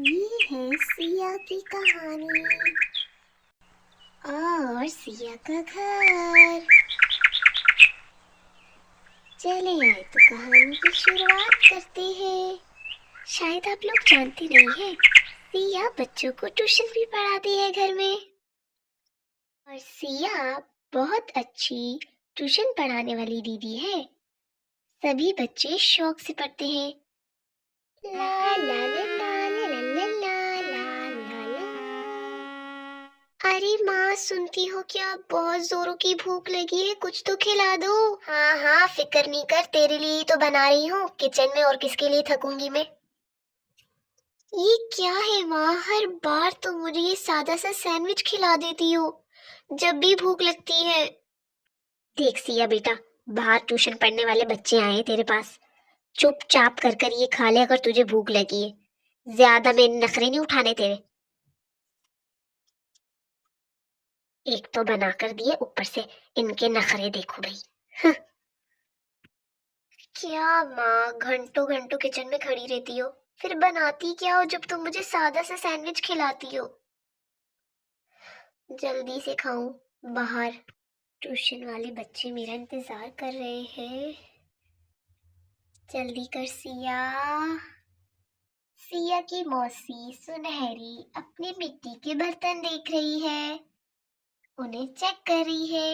ये है सिया की कहानी और सिया का घर। चले आए तो कहानी की शुरुआत करते हैं। शायद आप लोग जानते नहीं हैं, सिया बच्चों को ट्यूशन भी पढ़ाती है घर में। और सिया बहुत अच्छी ट्यूशन पढ़ाने वाली दीदी है। सभी बच्चे शौक से पढ़ते हैं। ला ला ला ला ला ला ला ला ला ला ला। अरे माँ, सुनती हो क्या? बहुत जोरों की भूख लगी है, कुछ तो खिला दो। हाँ हाँ, फिक्र नहीं कर, तेरे लिए ही तो बना रही हूँ किचन में, और किसके लिए थकूंगी मैं। ये क्या है माँ, हर बार तो मुझे ये सादा सा सैंडविच खिला देती हो जब भी भूख लगती है। देख सिया बेटा, बाहर ट्यूशन पढ़ने वाले बच्चे आए हैं तेरे पास। चुपचाप कर कर ये खा ले अगर तुझे भूख लगी है। ज्यादा मेरे नखरे नहीं उठाने तेरे। एक तो बना कर दिए, ऊपर से इनके नखरे देखो भाई। हं, क्या माँ, घंटों घंटों किचन में खड़ी रहती हो, फिर बनाती क्या हो जब तुम मुझे सादा सा सैंडविच खिलाती हो। जल्दी से खाऊं बाहर, ट्यूशन वाले बच्चे मेरा इंतजार कर रहे हैं। जल्दी कर सिया। सिया की मौसी सुनहरी अपने मिट्टी के बर्तन देख रही है, उन्हें चेक कर रही है।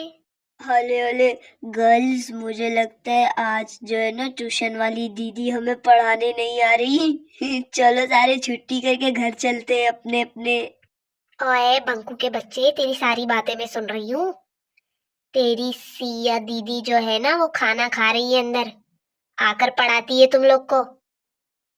हले हले गर्ल्स, मुझे लगता है आज जो है ना ट्यूशन वाली दीदी हमें पढ़ाने नहीं आ रही। चलो सारे छुट्टी करके घर चलते हैं अपने अपने। ओए बंकू के बच्चे, तेरी सारी बातें मैं सुन रही हूँ। तेरी सिया दीदी जो है ना, वो खाना खा रही है अंदर, आकर पढ़ाती है तुम लोग को।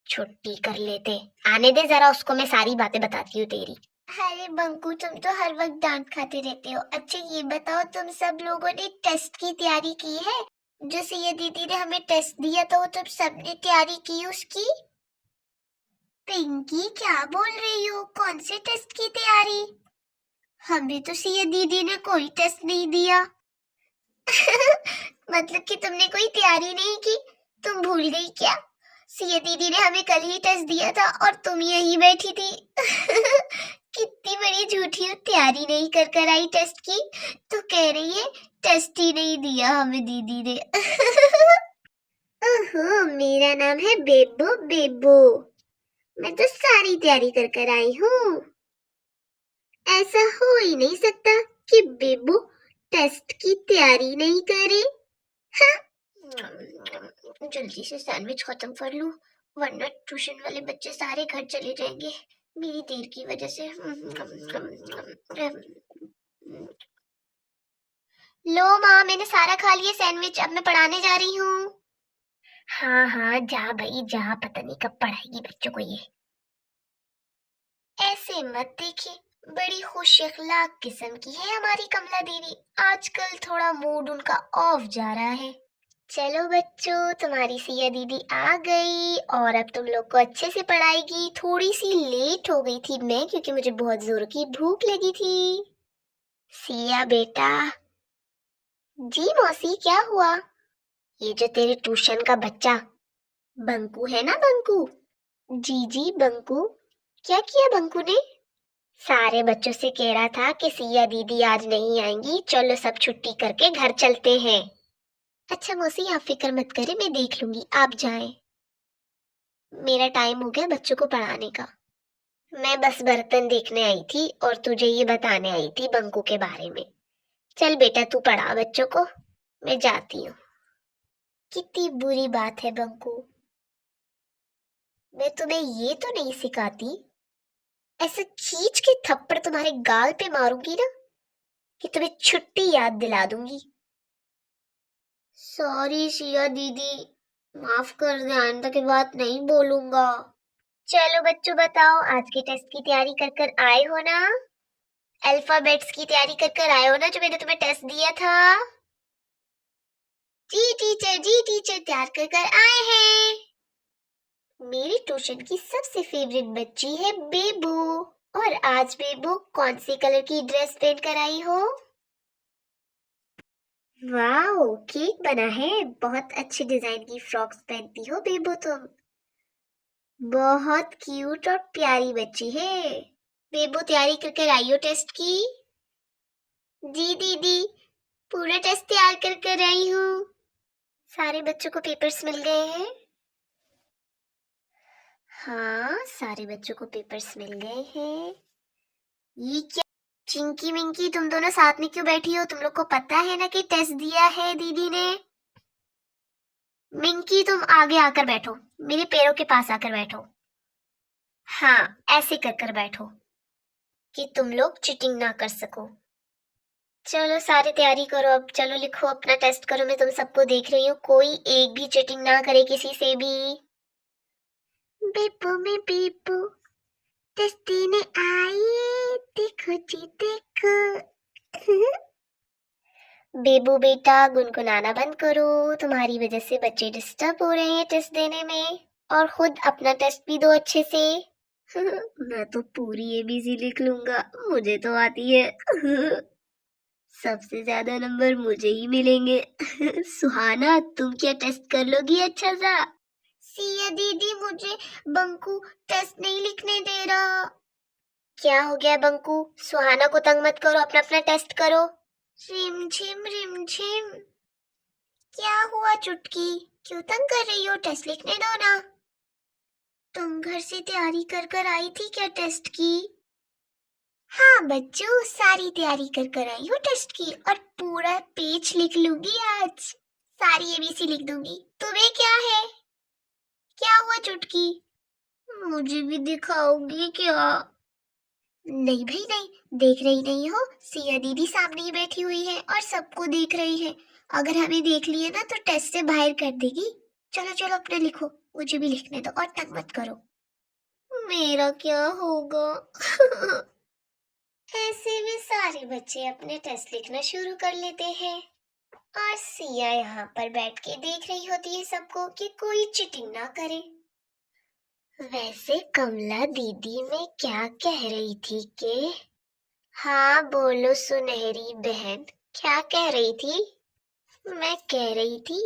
छुट्टी कर लेते, आने दे जरा उसको, मैं सारी बातें बताती हूँ तेरी। अरे बंकू, तुम तो हर वक्त डांट खाते रहते हो। अच्छा ये बताओ, तुम सब लोगों ने टेस्ट की तैयारी की है? जो सिया दीदी ने हमें टेस्ट दिया था, वो तुम सबने तैयारी की उसकी? पिंकी, क्या बोल रही हो? कौन से टेस्ट की तैयारी? हमें तो सिया दीदी ने कोई टेस्ट नहीं दिया। मतलब कि तुमने कोई तैयारी नहीं की? तुम भूल गई क्या? सिया दीदी ने हमें कल ही टेस्ट दिया था और तुम यहीं बैठी थी। कितनी बड़ी झूठी हो, तैयारी नहीं कर कर आई टेस्ट की, तो कह रही है टेस्ट ही नहीं दिया हमें दीदी ने। ओहो, मेरा नाम है बेबो बेबो। मैं तो सारी तैयारी कर कर आई हूँ। ऐसा हो ही नहीं सकता कि बेबो टेस्ट की तैयारी नहीं करे। हाँ। जल्दी से सैंडविच खत्म कर लूं, वरना ट्यूशन वाले बच्चे सारे घर चले जाएंगे मेरी देर की वजह से। लो माँ, मैंने सारा खा लिया सैंडविच, अब मैं पढ़ाने जा रही हूँ। हाँ हाँ, जा भाई जा, पता नहीं कब पढ़ाएगी बच्चों को ये। ऐसे मत देखिए, बड़ी खुश अखलाक किस्म की है हमारी कमला दीदी। आजकल थोड़ा मूड उनका ऑफ जा रहा है। चलो बच्चों, तुम्हारी सिया दीदी आ गई और अब तुम लोग को अच्छे से पढ़ाएगी। थोड़ी सी लेट हो गई थी मैं, क्योंकि मुझे बहुत जोर की भूख लगी थी। सिया बेटा। जी मौसी, क्या हुआ? ये जो तेरे ट्यूशन का बच्चा बंकू है ना, बंकू। जी जी बंकू। क्या किया बंकू ने? सारे बच्चों से कह रहा था कि सिया दीदी आज नहीं आएंगी, चलो सब छुट्टी करके घर चलते हैं। अच्छा मौसी, आप फिक्र मत करें, मैं देख लूंगी, आप जाएं। मेरा टाइम हो गया बच्चों को पढ़ाने का। मैं बस बर्तन देखने आई थी और तुझे ये बताने आई थी बंकू के बारे में। चल बेटा, तू पढ़ा बच्चों को, मैं जाती हूँ। कितनी बुरी बात है बंकू, मैं तुम्हें ये तो नहीं सिखाती। ऐसे खींच के थप्पड़ तुम्हारे गाल पे मारूंगी ना, कि तुम्हें छुट्टी याद दिला दूंगी। सॉरी सिया दीदी, माफ कर दे, आइंदा की बात नहीं बोलूंगा। चलो बच्चों, बताओ आज के टेस्ट की तैयारी कर कर आए हो ना? अल्फाबेट्स की तैयारी कर कर आए हो ना, जो मैंने तुम्हें टेस्ट दिया था? जी टीचर, तैयार कर कर आए हैं। मेरी ट्यूशन की सबसे फेवरेट बच्ची है बेबू। और आज बेबू कौन सी कलर की ड्रेस पहन कर आई हो? वाओ, केक बना है, बहुत अच्छी डिजाइन की फ्रॉक्स पहनती हो बेबू तुम। बहुत क्यूट और प्यारी बच्ची है। बेबो तैयारी करके आई हो टेस्ट की? जी दीदी, पूरा टेस्ट तैयार करके आई हूँ। सारे बच्चों को पेपर्स मिल गए हैं? हाँ, सारे बच्चों को पेपर्स मिल गए हैं। ये क्या चिंकी मिंकी, तुम दोनों साथ में क्यों बैठी हो? तुम लोग को पता है ना कि टेस्ट दिया है दीदी ने। मिंकी तुम आगे आकर बैठो, मेरे पैरों के पास आकर बैठो। हाँ, ऐसे कर कर बैठो कि तुम लोग चीटिंग ना कर सको। चलो सारी तैयारी करो, अब चलो लिखो, अपना टेस्ट करो। मैं तुम सबको देख रही हूँ, कोई एक भी चीटिंग ना करे किसी से भी। बेबो में बेबो टेस्ट देने आई, देखो जी देखो। बेबू बेटा गुनगुनाना बंद करो, तुम्हारी वजह से बच्चे डिस्टर्ब हो रहे हैं टेस्ट देने में। और खुद अपना टेस्ट भी दो अच्छे से। मैं तो पूरी एबीसी लिख लूंगा, मुझे तो आती है। सबसे ज्यादा नंबर मुझे ही मिलेंगे। सुहाना तुम क्या टेस्ट कर लोगी अच्छा सा? सिया दीदी, मुझे बंकू टेस्ट नहीं लिखने दे रहा। क्या हो गया बंकू? सुहाना को तंग मत करो, अपना अपना टेस्ट करो। रिम झिम। क्या हुआ चुटकी, क्यों तंग कर रही हो? टेस्ट लिखने दो ना। तुम घर से तैयारी कर कर आई थी क्या टेस्ट की? हाँ बच्चों, सारी तैयारी कर कर आई हूँ टेस्ट की, और पूरा पेज लिख लूंगी आज। सारी एबीसी लिख दूंगी। तुम्हें क्या है? क्या हुआ चुटकी? मुझे भी दिखाओगी क्या? नहीं भाई नहीं, देख रही नहीं हो? सिया दीदी सामने ही बैठी हुई है और सबको देख रही है। अगर हमें देख लिए ना तो टेस्ट से बाहर कर देगी। चलो चलो अपने लिखो, मुझे भी लिखने दो और तंग मत करो। मेरा क्या होगा? ऐसे में सारे बच्चे अपने टेस्ट लिखना शुरू कर लेते हैं और सिया यहाँ पर बैठ के देख रही होती है सबको कि कोई चीटिंग ना करे। वैसे कमला दीदी मैं क्या कह रही थी कि? हाँ बोलो सुनहरी बहन, क्या कह रही थी? मैं कह रही थी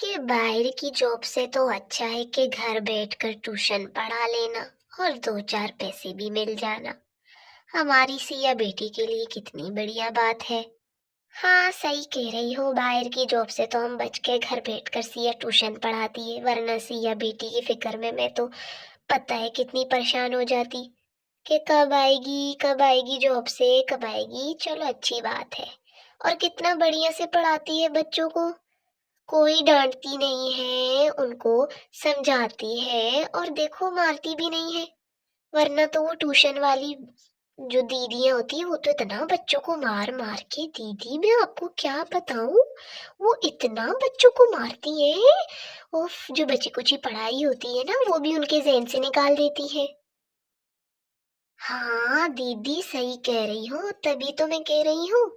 कि बाहर की जॉब से तो अच्छा है कि घर बैठकर ट्यूशन पढ़ा लेना और दो चार पैसे भी मिल जाना। हमारी सिया बेटी के लिए कितनी बढ़िया बात है। हाँ सही कह रही हो, बाहर की जॉब से तो हम बच के घर बैठकर सिया ट्यूशन पढ़ाती है, वरना सिया बेटी की फिक्र में मैं तो पता है कितनी परेशान हो जाती कि कब आएगी जॉब से, कब आएगी। चलो अच्छी बात है। और कितना बढ़िया से पढ़ाती है बच्चों को, कोई डांटती नहीं है, उनको समझाती है और देखो मारती भी नहीं है। वरना तो वो ट्यूशन वाली जो दीदियाँ होती है वो तो इतना बच्चों को मार मार के, दीदी मैं आपको क्या बताऊं, वो इतना बच्चों को मारती है। उफ, जो बच्ची कुची पढ़ाई होती है ना वो भी उनके जहन से निकाल देती है। हाँ दीदी सही कह रही हो, तभी तो मैं कह रही हूँ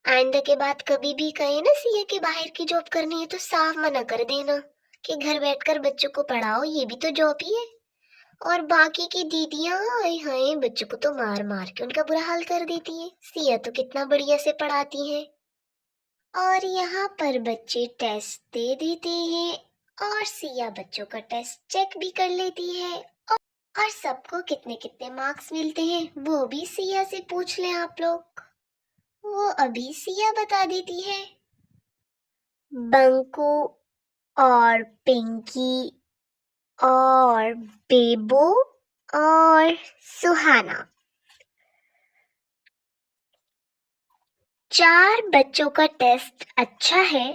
आइंदा के बाद कभी भी कहे ना सीए के बाहर की जॉब करनी है तो साफ मना कर देना कि घर बैठकर बच्चों को पढ़ाओ, ये भी तो जॉब ही है। और बाकी की दीदियां हाय हाय बच्चों को तो मार मार के उनका बुरा हाल कर देती है, सिया तो कितना बढ़िया से पढ़ाती है। और यहाँ पर बच्चे टेस्ट दे देते हैं और सिया बच्चों का टेस्ट चेक भी कर लेती है। और सबको कितने कितने मार्क्स मिलते हैं वो भी सिया से पूछ लें आप लोग, वो अभी सिया बता देती है। बंकू और पिंकी और बेबू और सुहाना, चार बच्चों का टेस्ट अच्छा है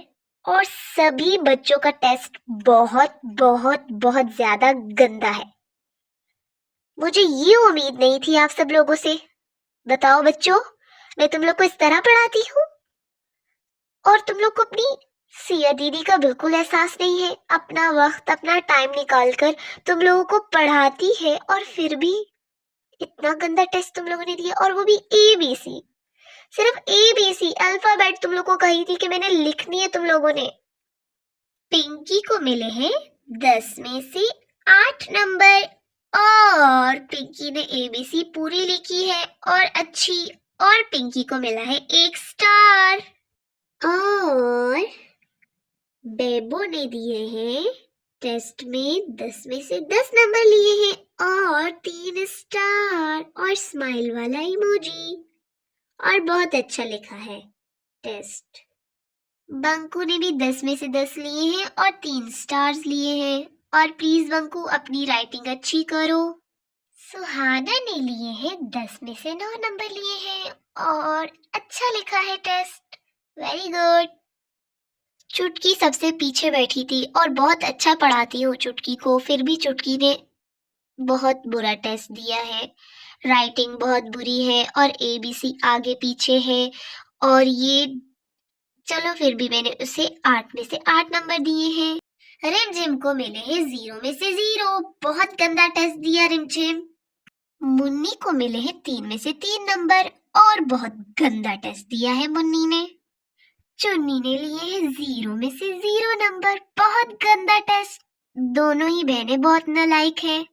और सभी बच्चों का टेस्ट बहुत बहुत बहुत ज्यादा गंदा है। मुझे ये उम्मीद नहीं थी आप सब लोगों से। बताओ बच्चों, मैं तुम लोग को इस तरह पढ़ाती हूँ और तुम लोग को अपनी सिया दीदी का बिल्कुल एहसास नहीं है। अपना वक्त अपना टाइम निकाल कर तुम लोगों को पढ़ाती है और फिर भी इतना गंदा टेस्ट तुम लोगों ने दिया, और वो भी एबीसी, सिर्फ एबीसी अल्फाबेट तुम लोग को कही थी कि मैंने लिखनी है तुम लोगों ने। पिंकी को मिले हैं 10 में से 8 नंबर और पिंकी ने एबीसी पूरी लिखी है और अच्छी, और पिंकी को मिला है 1 स्टार। और बेबो ने दिए हैं टेस्ट में 10 में से 10 नंबर लिए हैं और 3 स्टार और स्माइल वाला इमोजी और बहुत अच्छा लिखा है टेस्ट। बंकू ने भी 10 में से 10 लिए हैं और 3 स्टार्स लिए हैं। और प्लीज बंकू अपनी राइटिंग अच्छी करो। सुहाना ने लिए हैं 10 में से 9 नंबर लिए हैं और अच्छा लिखा है टेस्ट। Very good. चुटकी सबसे पीछे बैठी थी और बहुत अच्छा पढ़ाती हूँ चुटकी को, फिर भी चुटकी ने बहुत बुरा टेस्ट दिया है। राइटिंग बहुत बुरी है और ABC आगे पीछे है और ये चलो फिर भी मैंने उसे 8 में से 8 नंबर दिए हैं। रिमझिम को मिले हैं 0 में से 0, बहुत गंदा टेस्ट दिया रिमझिम। मुन्नी को मिले हैं 3 में से 3 नंबर और बहुत गंदा टेस्ट दिया है मुन्नी ने। चुन्नी ने लिए हैं 0 में से 0 नंबर, बहुत गंदा टेस्ट। दोनों ही बहनें बहुत नालायक हैं।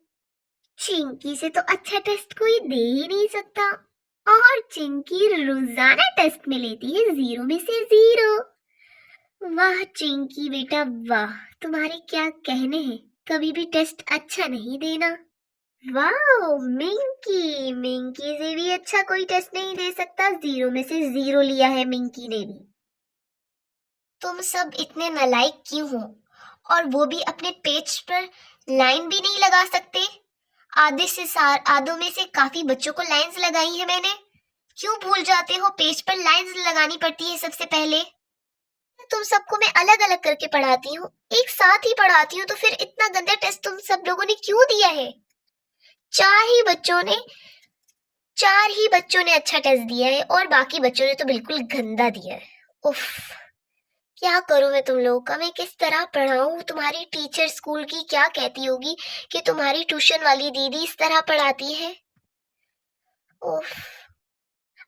चिंकी से तो अच्छा टेस्ट कोई दे ही नहीं सकता और चिंकी रोजाना टेस्ट में लेती है 0 में से 0। वाह चिंकी बेटा वाह, तुम्हारे क्या कहने हैं, कभी भी टेस्ट अच्छा नहीं देना। वाह मिंकी, मिंकी से भी अच्छा कोई टेस्ट नहीं दे सकता, 0 में से 0 लिया है मिंकी ने भी। तुम सब इतने नालायक क्यों हो और वो भी अपने पेज पर लाइन भी नहीं लगा सकते? आधों में से काफी बच्चों को लाइंस लगाई है मैंने, क्यों भूल जाते हो? पेज पर लाइंस लगानी पड़ती है सबसे पहले। तुम सबको मैं अलग अलग करके पढ़ाती हूँ, एक साथ ही पढ़ाती हूँ, तो फिर इतना गंदा टेस्ट तुम सब लोगों ने क्यों दिया है? चार ही बच्चों ने अच्छा टेस्ट दिया है और बाकी बच्चों ने तो बिल्कुल गंदा दिया है। उफ, क्या करूं मैं तुम लोगों का, मैं किस तरह पढ़ाऊं? तुम्हारी टीचर स्कूल की क्या कहती होगी कि तुम्हारी ट्यूशन वाली दीदी इस तरह पढ़ाती है। उफ,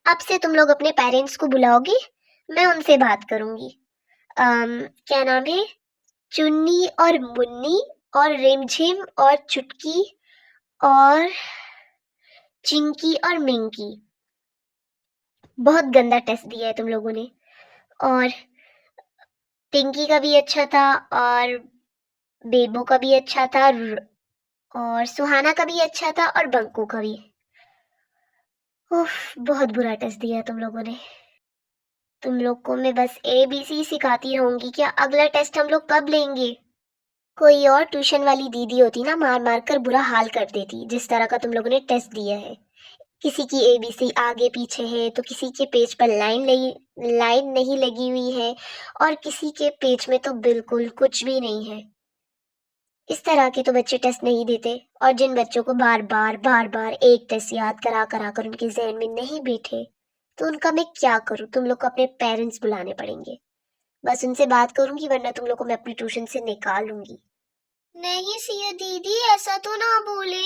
अब से तुम लोग अपने पेरेंट्स को बुलाओगे, मैं उनसे बात करूंगी। क्या नाम है? चुन्नी और मुन्नी और रिमझिम और चुटकी और चिंकी और मिंकी, बहुत गंदा टेस्ट दिया है तुम लोगों ने। और पिंकी का भी अच्छा था और बेबो का भी अच्छा था और सुहाना का भी अच्छा था और बंकू का भी। उफ, बहुत बुरा टेस्ट दिया तुम लोगों ने। तुम लोग को मैं बस ABC सिखाती रहूंगी क्या? अगला टेस्ट हम लोग कब लेंगे? कोई और ट्यूशन वाली दीदी होती ना, मार मार कर बुरा हाल कर देती, जिस तरह का तुम लोगों ने टेस्ट दिया है। किसी की ABC आगे पीछे है तो किसी के पेज पर लाइन नहीं लगी हुई है और किसी के पेज में तो बिल्कुल कुछ भी नहीं है। इस तरह के तो बच्चे टेस्ट नहीं देते। और जिन बच्चों को बार बार एक टेस्ट याद करा करा कर उनके जहन में नहीं बैठे, तो उनका मैं क्या करूं? तुम लोग को अपने पेरेंट्स बुलाने पड़ेंगे, बस उनसे बात करूंगी, वरना तुम लोग को मैं अपनी ट्यूशन से निकाल लूंगी। नहीं सिया दीदी, ऐसा तो ना बोले,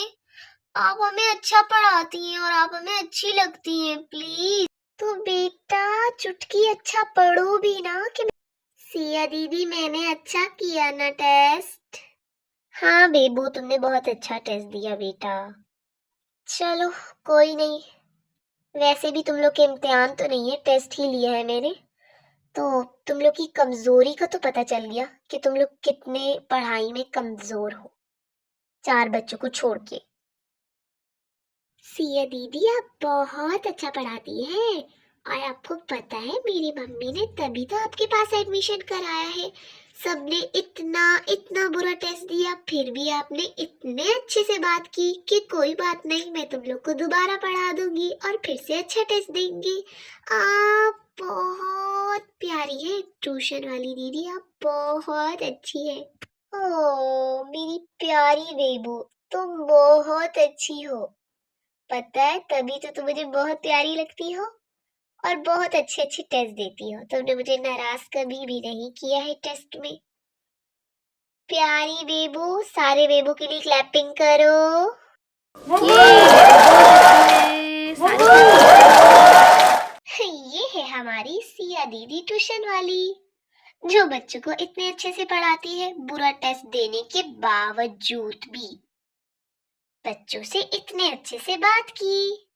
आप हमें अच्छा पढ़ाती हैं और आप हमें अच्छी लगती हैं, प्लीज। तो बेटा चुटकी अच्छा पढ़ो भी ना। कि सिया दीदी मैंने अच्छा किया ना टेस्ट? हाँ बेबू, तुमने बहुत अच्छा टेस्ट दिया बेटा। चलो कोई नहीं, वैसे भी तुम लोग के इम्तिहान तो नहीं है, टेस्ट ही लिया है मैंने, तो तुम लोग की कमजोरी का तो पता चल गया कि तुम लोग कितने पढ़ाई में कमजोर हो, 4 बच्चों को छोड़ के। सिया दीदी आप बहुत अच्छा पढ़ाती हैं और आपको पता है मेरी मम्मी ने तभी तो आपके पास एडमिशन कराया है। सबने इतना इतना बुरा टेस्ट दिया, फिर भी आपने इतने अच्छे से बात की कि कोई बात नहीं, मैं तुम लोग को दोबारा पढ़ा दूंगी और फिर से अच्छा टेस्ट देंगी। आप बहुत प्यारी है ट्यूशन वाली दीदी, आप बहुत अच्छी है। ओ मेरी प्यारी बेबू, तुम बहुत अच्छी हो, पता है तभी तो तुम मुझे बहुत प्यारी लगती हो और बहुत अच्छे अच्छे टेस्ट देती हो। तुमने मुझे नाराज कभी भी नहीं किया है टेस्ट में। प्यारी बेबू, सारे बेबू के लिए क्लैपिंग करो। ये है हमारी सिया दीदी ट्यूशन वाली, जो बच्चों को इतने अच्छे से पढ़ाती है, बुरा टेस्ट देने के बावजूद भी बच्चों से इतने अच्छे से बात की।